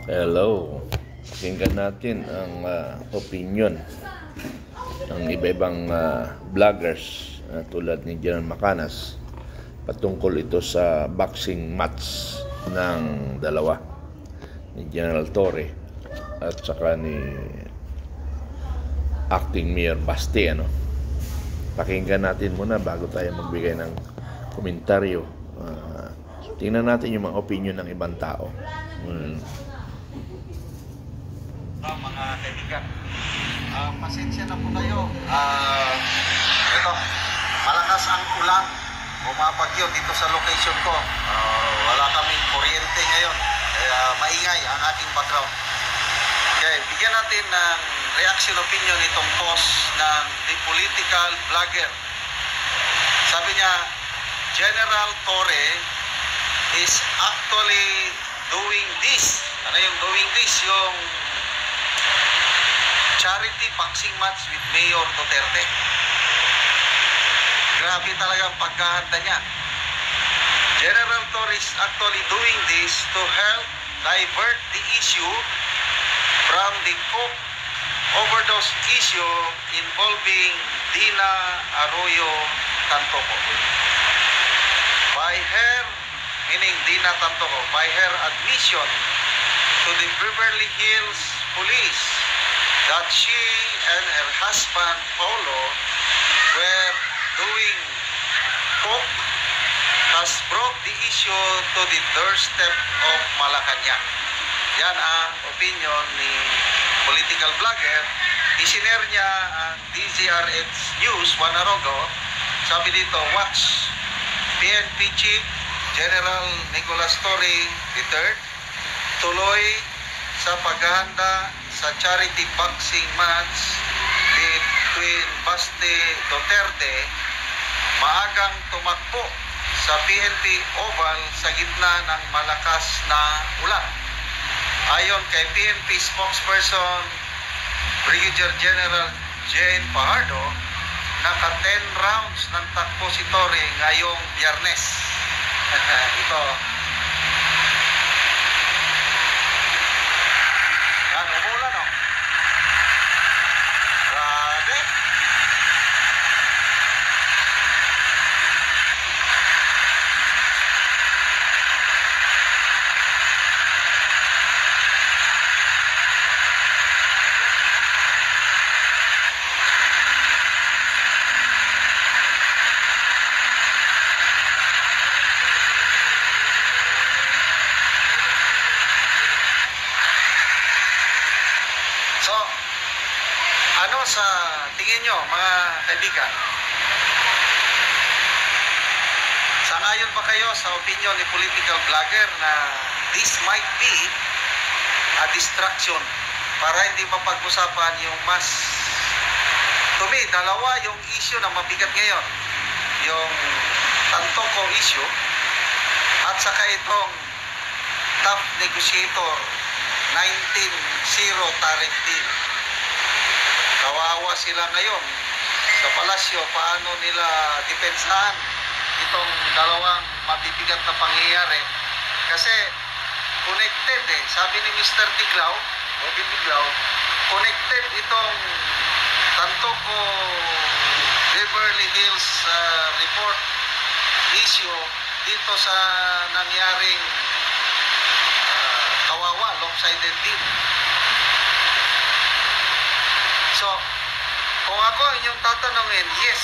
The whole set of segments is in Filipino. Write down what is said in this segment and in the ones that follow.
Hello. Pakinggan natin ang opinion ng iba-ibang vloggers tulad ni General Macanas patungkol ito sa boxing match ng dalawa, ni General Torre at saka ni Acting Mayor Baste. Pakinggan natin muna bago tayo magbigay ng komentaryo. Tingnan natin yung mga opinion ng ibang tao. Mga kaibigan, pasensya na po kayo. Ito, malakas ang ulan, bumabagyo dito sa location ko. Wala kaming kuryente ngayon, kaya maingay ang ating background. Okay, bigyan natin ng reaction opinion itong post ng The Political Vlogger. Sabi niya, General Torre is actually doing this. Ano yung doing this? Yung charity boxing match with Mayor Duterte. Grabe talaga ang pagkahanda niya. General Torre is actually doing this to help divert the issue from the coke overdose issue involving Dina Arroyo Tantoco. By her, meaning Dina Tantoco, by her admission to the Beverly Hills Police that she and her husband Paulo were doing coke has brought the issue to the doorstep of Malacanang. Yan ang opinion ni political vlogger. Isinare niya ang DZRH News 1 hour ago. Sabi dito, watch PNP Chief General Nicolas Torre III tuloy sa paghahanda sa charity boxing match between Baste Duterte, maagang tumakbo sa PNP Oval sa gitna ng malakas na ulan. Ayon kay PNP spokesperson Brigadier General Jane Fajardo, naka 10 rounds ng takbo si Torre ngayong Biyernes. Ito. Yan, umulan o. Grabe. So, ano sa tingin nyo, mga kaibigan? Sangayon ba kayo sa opinion ni political vlogger na this might be a distraction para hindi mapag-usapan yung mas, to me, dalawa yung issue na mabigat ngayon. Yung Tantoco issue at saka itong top negotiator 19-0 tariff deal. Kawawa sila ngayon sa palasyo, paano nila depensahan itong dalawang mabibigat na pangyayari. Kasi connected sabi ni Mr. Tiglao, Robin Tiglao, connected itong Tantoco Beverly Hills report issue dito sa nangyaring kawawa, lopsided deal. So, kung ako inyong tatanungin, yes,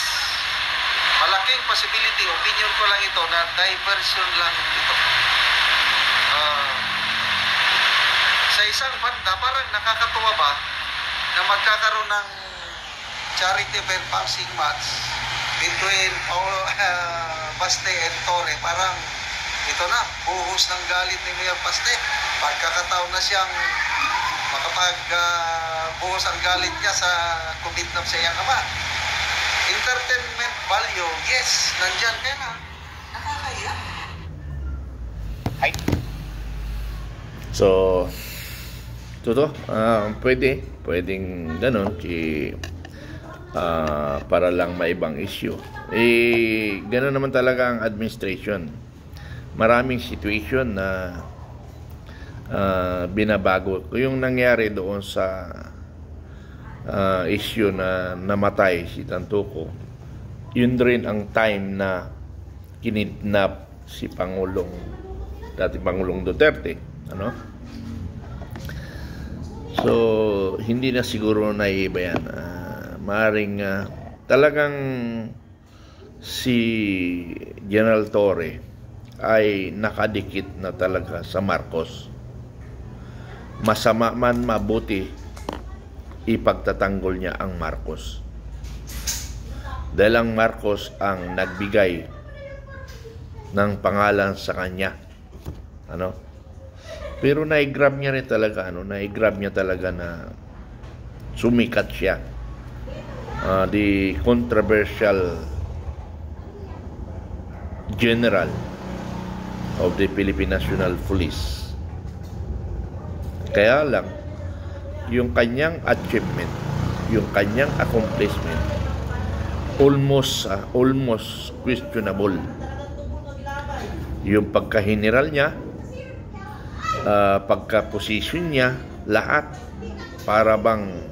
malaking possibility, opinion ko lang ito, na diversion lang ito. Sa isang banda, parang nakakatuwa ba na magkakaroon ng charity boxing match between Baste and Torre. Parang ito na, buhos ng galit ni Mayor Baste. Pagkakataon na siyang makapag-buhos ang galit niya sa kumidnap sa iyang ama. Entertainment value, yes, nandyan ka na. Nakakaya. So, pwedeng ganon para lang maibang issue. Ganon naman talaga ang administration. Maraming situation na binabago. Yung nangyari doon sa issue na namatay si Tantuco, yun rin ang time na kinidnap si dati Pangulong Duterte, ano? So, hindi na siguro naiiba yan. Maaring talagang si General Torre ay nakadikit na talaga sa Marcos. Masama man mabuti, ipagtatanggol niya ang Marcos. Dahil ang Marcos ang nagbigay ng pangalan sa kanya. Ano? Pero naigrab niya rin talaga, naigrab niya talaga na sumikat siya. The controversial general of the Philippine National Police. Kaya lang, yung kanyang achievement, yung kanyang accomplishment, almost questionable. Yung pagka-general niya, pagka-position niya, lahat para bang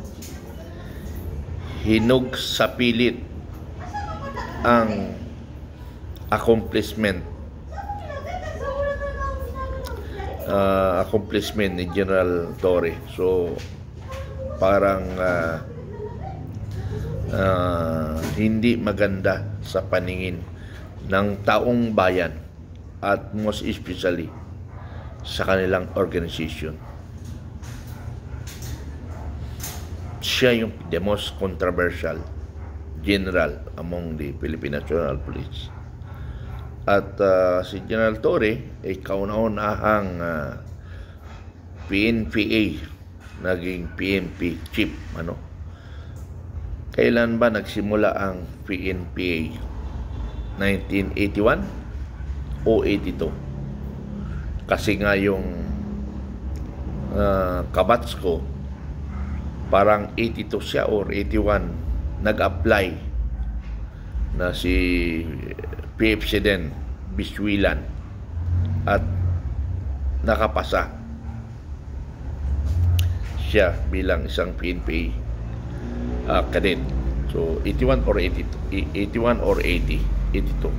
hinog sa pilit ang accomplishment ni General Torre. So parang hindi maganda sa paningin ng taong bayan at most especially sa kanilang organization. Siya yung the most controversial general among the Philippine National Police. At si General Torre ay kauna-unahang PNPA, naging PNP chief. Kailan ba nagsimula ang PNPA? 1981 o 82? Kasi nga yung kabats ko, parang 82 siya or 81 nag-apply na si PFC din, Biswilan, at nakapasa siya bilang isang PNP cadet. So 81 or 80, 81 or 80, 82,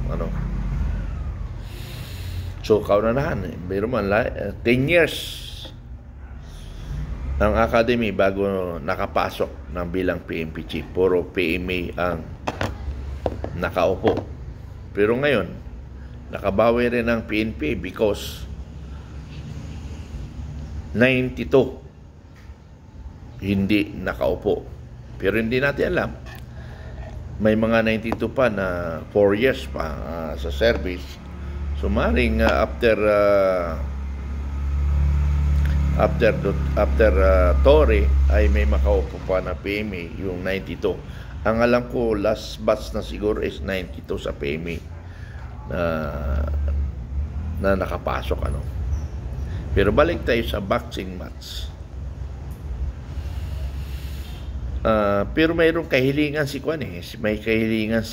So kaunanahan, pero man 10 years ang academy bago nakapasok ng bilang PNP chief. Puro PMA ang nakaupo. Pero ngayon, nakabawi rin ang PNP because 92 hindi nakaupo. Pero hindi natin alam. May mga 92 pa na 4 years pa sa service. So maring after Torre ay may makaupo pa na PMA yung 92. Ang alam ko last batch na siguro is 92 sa PMA na nakapasok. Pero balik tayo sa boxing match. Pero mayroong kahilingan may kahilingan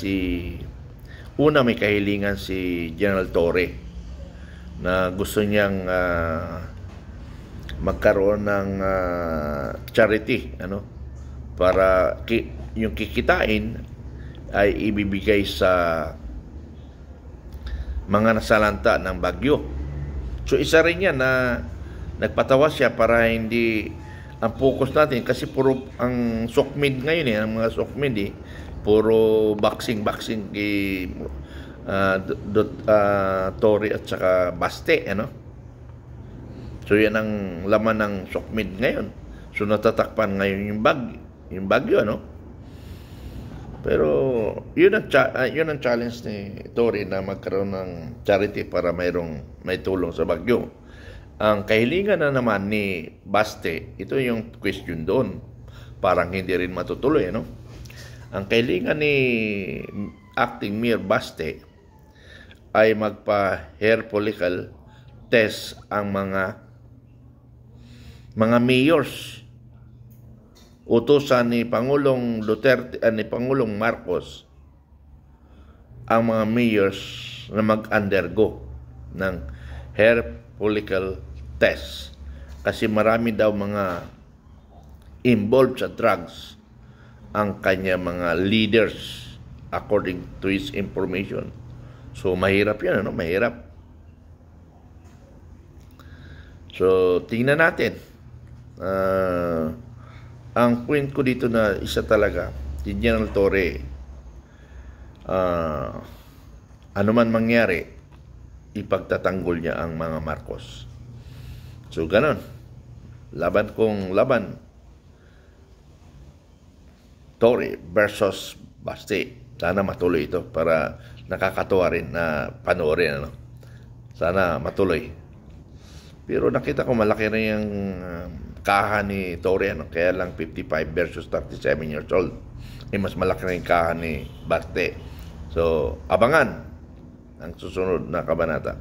si General Torre na gusto niyang magkaroon ng charity, para yung kikitain ay ibibigay sa mga nasalanta ng bagyo. So isa rin yan na nagpatawa siya para hindi ang focus natin, kasi puro ang SOCMED ngayon ang mga SOCMED puro boxing Torre at saka Baste, So yan ang laman ng SOCMED ngayon. So natatakpan ngayon yung bagyo, Pero yun ang challenge ni Torre, na magkaroon ng charity para may tulong sa bagyo. Ang kahilingan na naman ni Baste, ito yung question doon. Parang hindi rin matutuloy, Ang kahilingan ni Acting Mayor Baste ay magpa-hair follicle test ang mga mayors. Utusan ni Pangulong Duterte, ni Pangulong Marcos, ang mga mayors na mag-undergo ng hair follicle test Kasi marami daw mga involved sa drugs ang kanya mga leaders according to his information. So mahirap yan, ano? Mahirap. So tingnan natin. Ang point ko dito na isa talaga, si General Torre, ano man mangyari, ipagtatanggol niya ang mga Marcos. So ganon. Laban kong laban. Torre versus Baste. Sana matuloy ito para nakakatuwa rin na panoorin. Ano? Sana matuloy. Pero nakita ko malaki rin yung kaha ni Torre. Ano? Kaya lang 55 versus 37 years old. Mas malaki rin yung kaha ni Baste. So, abangan ang susunod na kabanata.